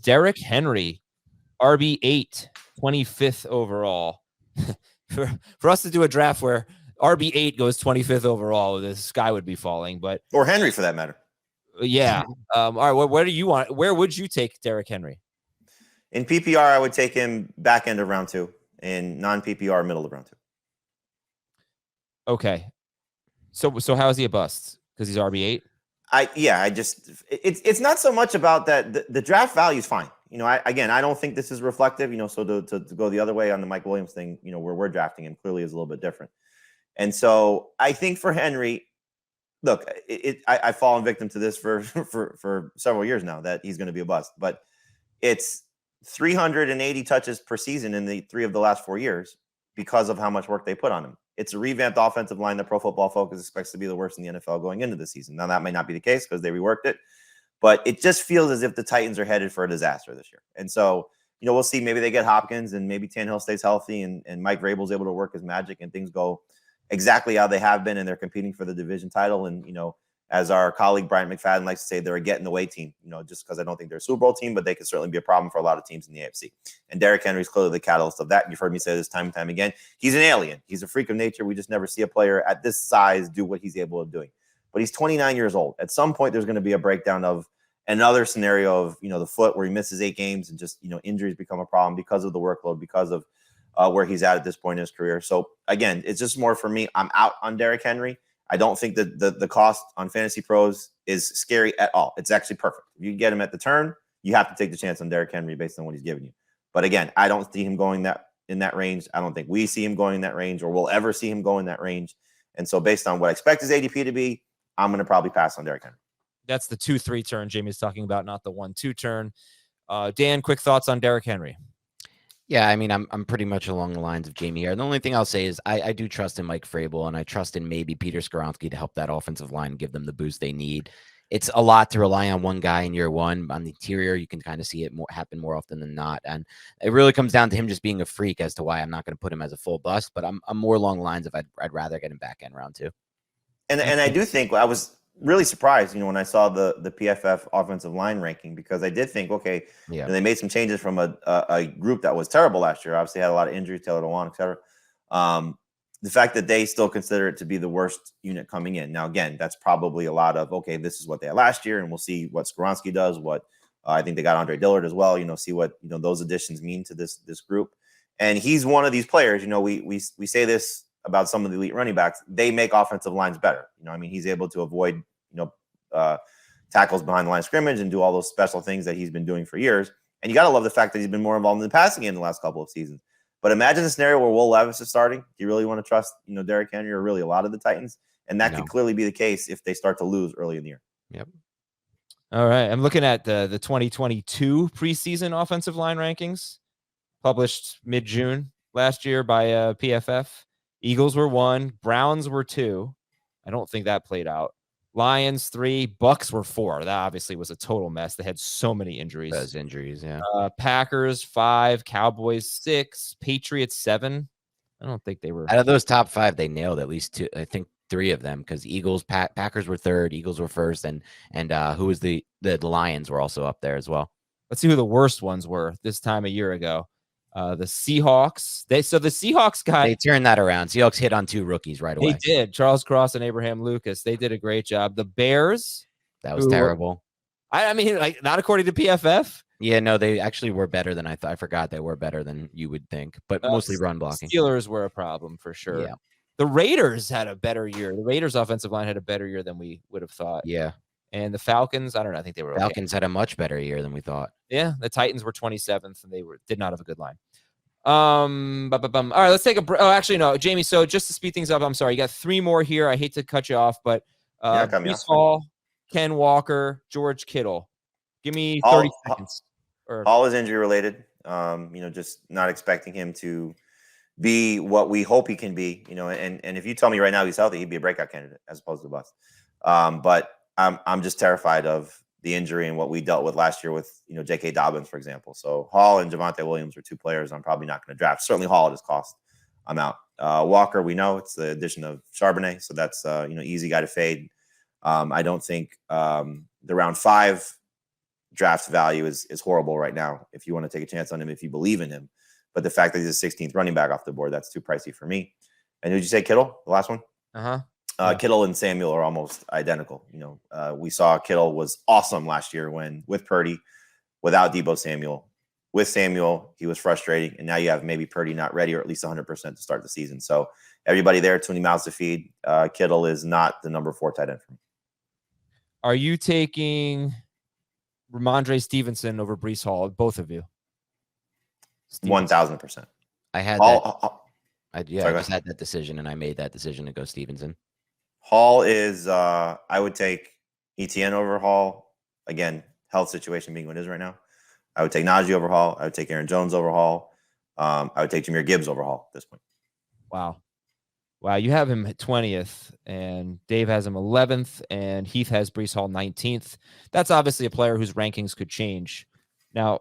Derrick Henry, RB8, 25th overall. for us to do a draft where RB8 goes 25th overall, the sky would be falling. But or Henry for that matter. Yeah. All right. Where do you want? Where would you take Derrick Henry? In PPR, I would take him back end of round 2. In non-PPR, middle of round 2. Okay. So how is he a bust? Because he's RB8? It's not so much about that. The draft value is fine. I don't think this is reflective, so to go the other way on the Mike Williams thing, where we're drafting him clearly is a little bit different. And so I think for Henry, look, I've fallen victim to this for several years now that he's going to be a bust, but it's 380 touches per season in the 3 of the last 4 years because of how much work they put on him. It's a revamped offensive line that Pro Football Focus expects to be the worst in the NFL going into the season. Now, that may not be the case because they reworked it, but it just feels as if the Titans are headed for a disaster this year. And so, we'll see. Maybe they get Hopkins and maybe Tannehill stays healthy and Mike Vrabel's able to work his magic and things go exactly how they have been and they're competing for the division title. And, as our colleague Brian McFadden likes to say, they're a get-in-the-way team, just because I don't think they're a Super Bowl team, but they could certainly be a problem for a lot of teams in the AFC. And Derrick Henry is clearly the catalyst of that. You've heard me say this time and time again. He's an alien. He's a freak of nature. We just never see a player at this size do what he's able of doing. But he's 29 years old. At some point, there's going to be a breakdown of another scenario of, the foot where he misses 8 games and just, injuries become a problem because of the workload, because of where he's at this point in his career. So, again, it's just more for me. I'm out on Derrick Henry. I don't think that the cost on Fantasy Pros is scary at all. It's actually perfect. If you get him at the turn, you have to take the chance on Derrick Henry based on what he's giving you. But again, I don't see him going in that range. I don't think we see him going in that range or we'll ever see him go in that range. And so based on what I expect his ADP to be, I'm going to probably pass on Derrick Henry. That's the 2-3 turn Jamie's talking about, not the 1-2 turn. Dan, quick thoughts on Derrick Henry? Yeah, I mean, I'm pretty much along the lines of Jamie here. The only thing I'll say is I do trust in Mike Vrabel, and I trust in maybe Peter Skoronski to help that offensive line, give them the boost they need. It's a lot to rely on one guy in year one. On the interior, you can kind of see it happen more often than not. And it really comes down to him just being a freak as to why I'm not going to put him as a full bust, but I'm more along the lines of I'd rather get him back in round 2. And I do think I was really surprised, when I saw the PFF offensive line ranking, because I did think, okay, they made some changes from a group that was terrible last year. Obviously had a lot of injuries, Taylor Lewan, et cetera. The fact that they still consider it to be the worst unit coming in. Now, again, that's probably a lot of, okay, this is what they had last year, and we'll see what Skoronski does, what I think they got Andre Dillard as well, see what, those additions mean to this group. And he's one of these players, we say this about some of the elite running backs, they make offensive lines better. He's able to avoid, tackles behind the line of scrimmage and do all those special things that he's been doing for years. And you got to love the fact that he's been more involved in the passing game the last couple of seasons. But imagine a scenario where Will Levis is starting. Do you really want to trust, Derrick Henry or really a lot of the Titans? And that could clearly be the case if they start to lose early in the year. Yep. All right. I'm looking at the 2022 preseason offensive line rankings published mid-June last year by PFF. Eagles were 1, Browns were 2. I don't think that played out. Lions 3, Bucks were 4. That obviously was a total mess. They had so many injuries. Those injuries, yeah. Packers 5, Cowboys 6, Patriots 7. I don't think they were. Out of those top 5, they nailed at least 2. I think 3 of them, because Eagles, Packers were 3rd, Eagles were 1st, and who was the Lions were also up there as well. Let's see who the worst ones were this time a year ago. The Seahawks. The Seahawks they turned that around. Seahawks hit on 2 rookies right away. They did. Charles Cross and Abraham Lucas. They did a great job. The Bears. That was terrible. I mean, like, not according to PFF. Yeah, no, they actually were better than I thought. I forgot they were better than you would think, but mostly run blocking. Steelers were a problem for sure. Yeah. The Raiders had a better year. The Raiders offensive line had a better year than we would have thought. Yeah. And the Falcons, I don't know. I think they were okay. Falcons had a much better year than we thought. Yeah, the Titans were 27th, and they did not have a good line. All right, let's take a break. Oh, actually, no, Jamie. So just to speed things up, I'm sorry. You got 3 more here. I hate to cut you off, but Breece Hall, Ken Walker, George Kittle. Give me 30 seconds. Hall is injury related. Just not expecting him to be what we hope he can be. And if you tell me right now he's healthy, he'd be a breakout candidate as opposed to a bust. But I'm just terrified of the injury and what we dealt with last year with, J.K. Dobbins, for example. So Hall and Javonte Williams are 2 players I'm probably not going to draft. Certainly Hall at his cost. I'm out. Walker, we know it's the addition of Charbonnet. So that's, easy guy to fade. I don't think the round 5 draft value is horrible right now if you want to take a chance on him, if you believe in him. But the fact that he's a 16th running back off the board, that's too pricey for me. And did you say Kittle, the last one? Yeah. Kittle and Samuel are almost identical. We saw Kittle was awesome last year with Purdy, without Deebo Samuel. With Samuel, he was frustrating. And now you have maybe Purdy not ready, or at least 100% to start the season. So everybody there, 20 mouths to feed. Kittle is not the number 4 tight end for me. Are you taking Ramondre Stevenson over Breece Hall? Both of you? 1,000%. I had Hall, I just had that decision, and I made that decision to go Stevenson. Hall is, I would take ETN over Hall. Again, health situation being what it is right now. I would take Najee over Hall. I would take Aaron Jones over Hall. I would take Jahmyr Gibbs over Hall at this point. Wow. You have him at 20th, and Dave has him 11th, and Heath has Breece Hall 19th. That's obviously a player whose rankings could change. Now,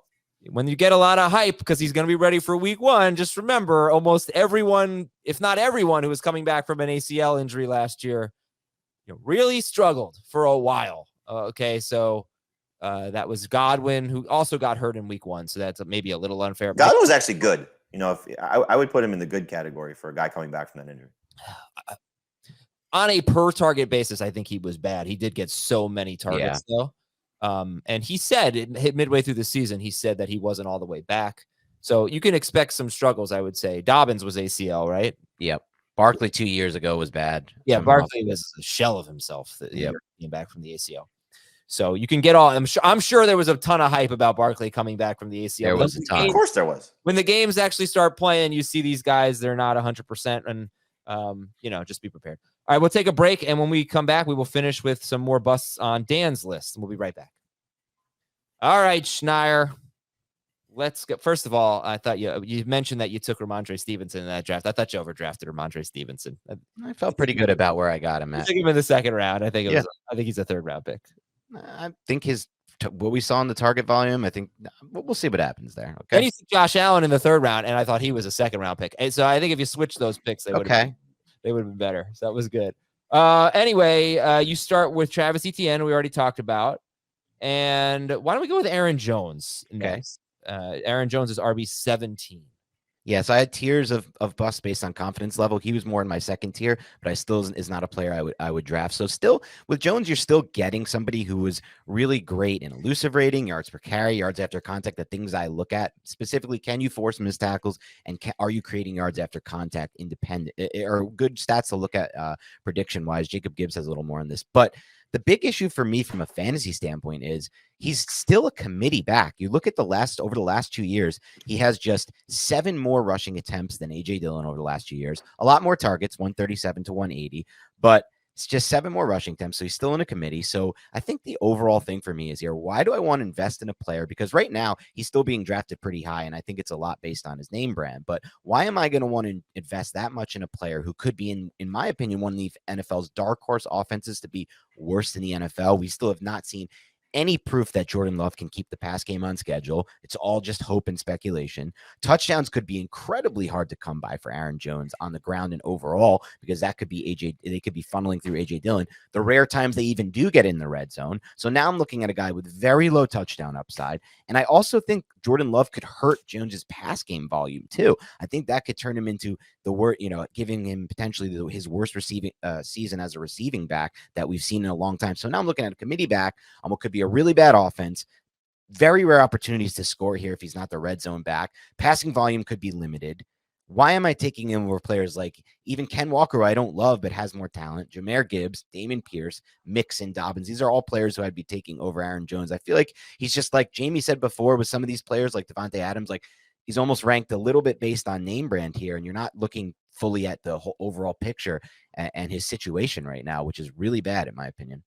when you get a lot of hype because he's going to be ready for week 1, just remember almost everyone, if not everyone, who was coming back from an ACL injury last year, really struggled for a while. So that was Godwin, who also got hurt in week 1. So that's maybe a little unfair. Godwin was actually good. If I would put him in the good category for a guy coming back from that injury. On a per target basis, I think he was bad. He did get so many targets though. And he said midway through the season, he said that he wasn't all the way back. So you can expect some struggles, I would say. Dobbins was ACL, right? Yep. Barkley 2 years ago was bad. Yeah, Barkley was a shell of himself that came back from the ACL. So you can get all. I'm sure there was a ton of hype about Barkley coming back from the ACL. There was a ton. Of course, there was. When the games actually start playing, you see these guys; they're not 100%, and just be prepared. All right, we'll take a break, and when we come back, we will finish with some more busts on Dan's list, and we'll be right back. All right, Schneier. Let's go. First of all, I thought you mentioned that you took Ramondre Stevenson in that draft. I thought you overdrafted Ramondre Stevenson. I felt pretty good about where I got him at. I took him in the second round. I think he's a third round pick. I think what we saw in the target volume, I think we'll see what happens there. Okay. Then you took Josh Allen in the third round, and I thought he was a second round pick. And so I think if you switch those picks, they would have been better. So that was good. Anyway, you start with Travis Etienne, we already talked about. And why don't we go with Aaron Jones next? Aaron Jones is RB 17. Yeah, so I had tiers of busts based on confidence level. He was more in my second tier, but I still is not a player I would draft. So still with Jones, you're still getting somebody who was really great in elusive rating, yards per carry, yards after contact, the things I look at specifically. Can you force missed tackles, and are you creating yards after contact independent or good stats to look at prediction wise? Jacob Gibbs has a little more on this, but the big issue for me from a fantasy standpoint is he's still a committee back. You look at over the last 2 years, he has just 7 more rushing attempts than AJ Dillon over the last 2 years. A lot more targets, 137 to 180, but it's just 7 more rushing attempts. So he's still in a committee. So I think the overall thing for me is here, why do I want to invest in a player? Because right now he's still being drafted pretty high, and I think it's a lot based on his name brand. But why am I going to want to invest that much in a player who could be, in my opinion, one of the NFL's dark horse offenses to be worse than the NFL? We still have not seen any proof that Jordan Love can keep the pass game on schedule. It's all just hope and speculation. Touchdowns could be incredibly hard to come by for Aaron Jones on the ground and overall, because that could be they could be funneling through AJ Dillon. The rare times they even do get in the red zone. So now I'm looking at a guy with very low touchdown upside. And I also think Jordan Love could hurt Jones's pass game volume too. I think that could turn him into giving him potentially his worst receiving season as a receiving back that we've seen in a long time. So now I'm looking at a committee back on what could be a really bad offense. Very rare opportunities to score here if he's not the red zone back. Passing volume could be limited. Why am I taking him over players like even Ken Walker, who I don't love but has more talent, Jahmyr Gibbs, Dameon Pierce, Mixon, Dobbins? These are all players who I'd be taking over Aaron Jones. I feel like he's just like Jamie said before with some of these players like Devontae Adams, like he's almost ranked a little bit based on name brand here, and you're not looking fully at the whole overall picture and his situation right now, which is really bad in my opinion.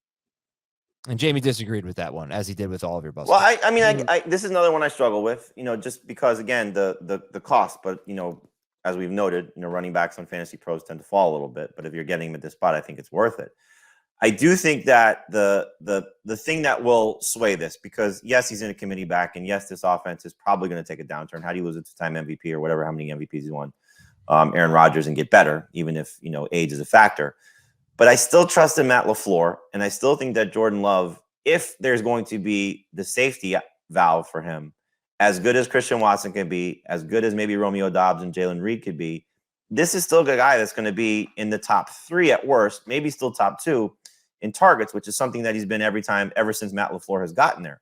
And Jamie disagreed with that one, as he did with all of your busts. Well, I mean, this is another one I struggle with, just because, again, the cost. But, as we've noted, running backs on Fantasy Pros tend to fall a little bit. But if you're getting him at this spot, I think it's worth it. I do think that the thing that will sway this, because, yes, he's in a committee back, and, yes, this offense is probably going to take a downturn. How do you lose a two-time MVP or whatever, how many MVPs he won, Aaron Rodgers, and get better, even if, age is a factor. But I still trust in Matt LaFleur, and I still think that Jordan Love if there's going to be the safety valve for him, as good as Christian Watson can be, as good as maybe Romeo Doubs and Jalen Reed could be, this is still a guy that's going to be in the top 3 at worst, maybe still top 2 in targets, which is something that he's been every time ever since Matt LaFleur has gotten there.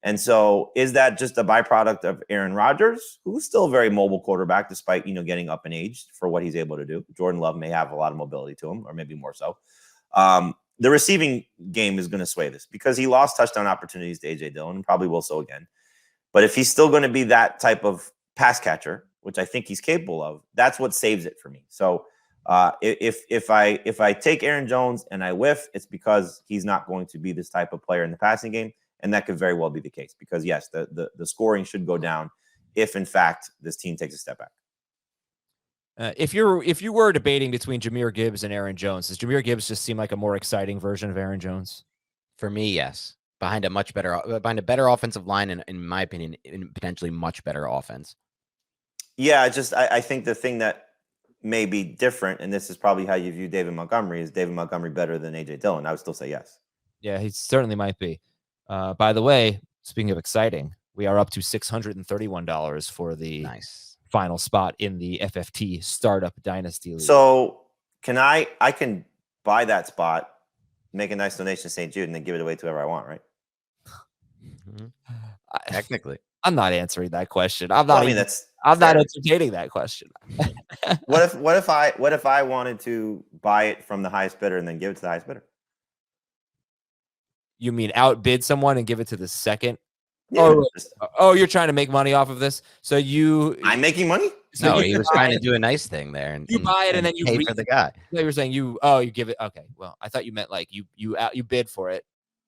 And so is that just a byproduct of Aaron Rodgers, who's still a very mobile quarterback, despite, getting up in age for what he's able to do? Jordan Love may have a lot of mobility to him, or maybe more so. The receiving game is going to sway this because he lost touchdown opportunities to A.J. Dillon and probably will so again. But if he's still going to be that type of pass catcher, which I think he's capable of, that's what saves it for me. So if I take Aaron Jones and I whiff, it's because he's not going to be this type of player in the passing game. And that could very well be the case because, yes, the scoring should go down if, in fact, this team takes a step back. If you were debating between Jahmyr Gibbs and Aaron Jones, does Jahmyr Gibbs just seem like a more exciting version of Aaron Jones? For me, yes. Behind a better offensive line, and in my opinion, potentially much better offense. Yeah, I think the thing that may be different, and this is probably how you view David Montgomery, is David Montgomery better than A.J. Dillon? I would still say yes. Yeah, he certainly might be. By the way, speaking of exciting, we are up to $631 for the final spot in the FFT Startup Dynasty League. So I can buy that spot, make a nice donation to St. Jude, and then give it away to whoever I want, right? Technically. I'm not answering that question. I'm not entertaining that question. What if I wanted to buy it from the highest bidder and then give it to the highest bidder? You mean outbid someone and give it to the second? Yeah, you're trying to make money off of this? So I'm making money? So no, he was trying to do a nice thing there, and you buy it and then you pay for the guy. You were saying you give it. Okay, well, I thought you meant like you bid for it,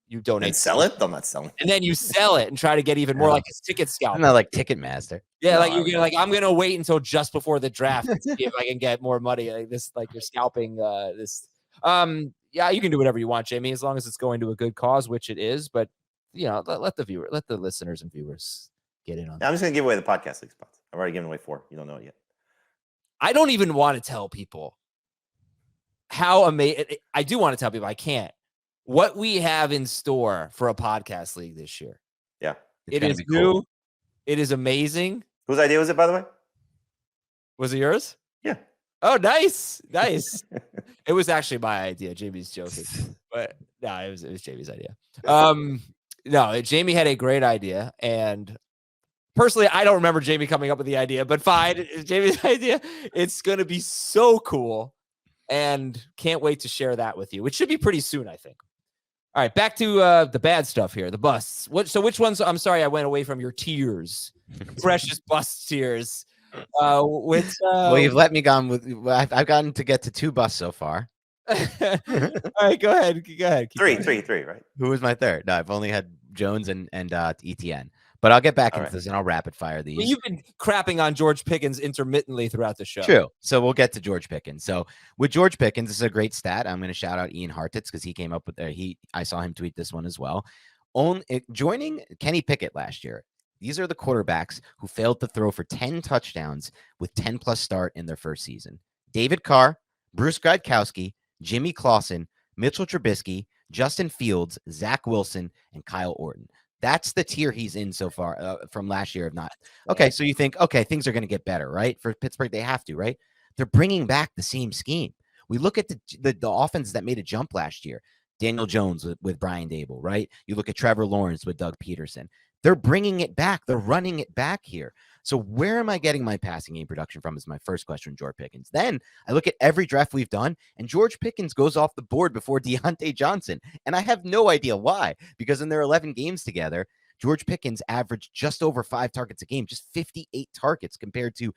you donate, and sell it. I'm not selling it. And then you sell it and try to get even more like a ticket scalper. I'm not like Ticketmaster. Yeah, like you're like I'm gonna wait until just before the draft and see if I can get more money. Like this, like you're scalping this. Yeah, you can do whatever you want, Jamie, as long as it's going to a good cause, which it is. But let the listeners and viewers get in on. I'm just gonna give away the podcast league spots. I've already given away 4. You don't know it yet. I don't even want to tell people how amazing. I do want to tell people. I can't. What we have in store for a podcast league this year. Yeah, it is new. Cool. It is amazing. Whose idea was it, by the way? Was it yours? Yeah. Oh, nice. It was actually my idea. Jamie's joking, but no, it was Jamie's idea. No, Jamie had a great idea, and personally, I don't remember Jamie coming up with the idea, but fine, it's Jamie's idea. It's going to be so cool, and can't wait to share that with you, which should be pretty soon, I think. All right, back to the bad stuff here, the busts. Which ones? I'm sorry, I went away from your tiers, precious bust tiers. Well, you've let me go on with. I've gotten to get to 2 busts so far. All right, go ahead. Three, right? Who was my third? No, I've only had Jones and ETN. But I'll get back into this and I'll rapid fire these. Well, you've been crapping on George Pickens intermittently throughout the show. True. So we'll get to George Pickens. So with George Pickens, this is a great stat. I'm going to shout out Ian Hartitz because he came up with I saw him tweet this one as well. Joining Kenny Pickett last year. These are the quarterbacks who failed to throw for 10 touchdowns with 10+ start in their first season. David Carr, Bruce Gradkowski, Jimmy Clausen, Mitchell Trubisky, Justin Fields, Zach Wilson, and Kyle Orton. That's the tier he's in so far from last year. If not, okay. So you think, okay, things are going to get better, right? For Pittsburgh, they have to, right? They're bringing back the same scheme. We look at the offense that made a jump last year. Daniel Jones with Brian Dable, right? You look at Trevor Lawrence with Doug Peterson. They're bringing it back. They're running it back here. So where am I getting my passing game production from is my first question, George Pickens. Then I look at every draft we've done, and George Pickens goes off the board before Deontay Johnson. And I have no idea why, because in their 11 games together, George Pickens averaged just over 5 targets a game, just 58 targets compared to,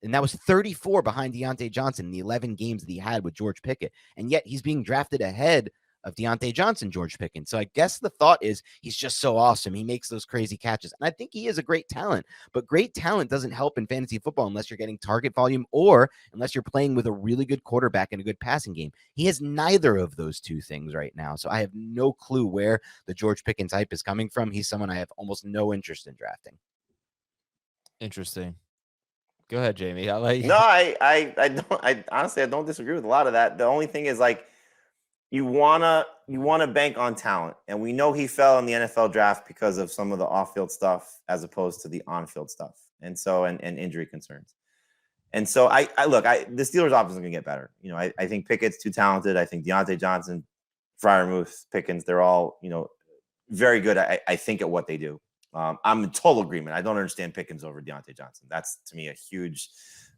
and that was 34 behind Deontay Johnson in the 11 games that he had with George Pickett. And yet he's being drafted ahead of Deontay Johnson, George Pickens. So I guess the thought is he's just so awesome. He makes those crazy catches. And I think he is a great talent, but great talent doesn't help in fantasy football unless you're getting target volume or unless you're playing with a really good quarterback and a good passing game. He has neither of those two things right now. So I have no clue where the George Pickens hype is coming from. He's someone I have almost no interest in drafting. Interesting. Go ahead, Jamie. I honestly, I don't disagree with a lot of that. The only thing is, like, you wanna bank on talent, and we know he fell in the NFL draft because of some of the off-field stuff as opposed to the on-field stuff, and so and injury concerns. And so I look, the Steelers' offense is going to get better. You know, I think Pickett's too talented. I think Deontay Johnson, Freiermuth, Pickens, they're all, you know, very good. I think at what they do. I'm in total agreement. I don't understand Pickens over Deontay Johnson. That's to me a huge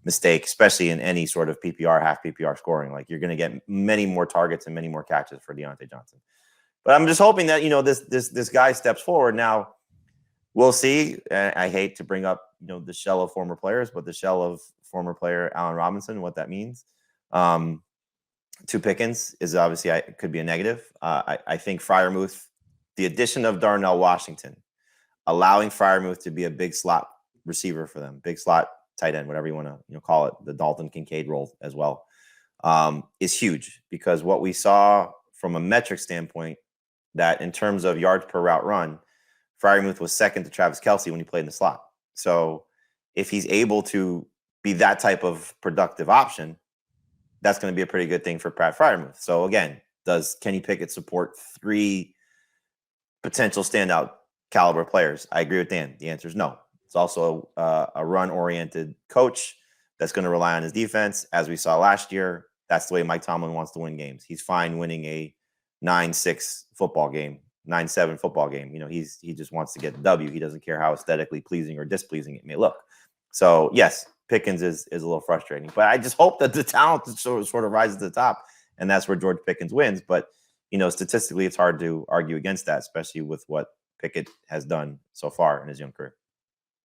mistake, especially in any sort of PPR, half PPR scoring. Like you're going to get many more targets and many more catches for Deontay Johnson. But I'm just hoping that, you know, this guy steps forward. Now, we'll see. I hate to bring up, you know, the shell of former players, but the shell of former player Allen Robinson, what that means to Pickens is obviously could be a negative. I think Freiermuth, the addition of Darnell Washington, allowing Freiermuth to be a big slot receiver for them, big slot tight end, whatever you want to call it, the Dalton Kincaid role as well, is huge because what we saw from a metric standpoint, that in terms of yards per route run, Freiermuth was second to Travis Kelce when he played in the slot. So if he's able to be that type of productive option, that's going to be a pretty good thing for Pat Freiermuth. So again, does Kenny Pickett support 3 potential standout caliber players? I agree with Dan. The answer is no. It's also a run-oriented coach that's going to rely on his defense. As we saw last year, that's the way Mike Tomlin wants to win games. He's fine winning a 9-6 football game, 9-7 football game. You know, he just wants to get the W. He doesn't care how aesthetically pleasing or displeasing it may look. So yes, Pickens is a little frustrating, but I just hope that the talent sort of rises to the top, and that's where George Pickens wins. But you know, statistically, it's hard to argue against that, especially with what Pickett has done so far in his young career.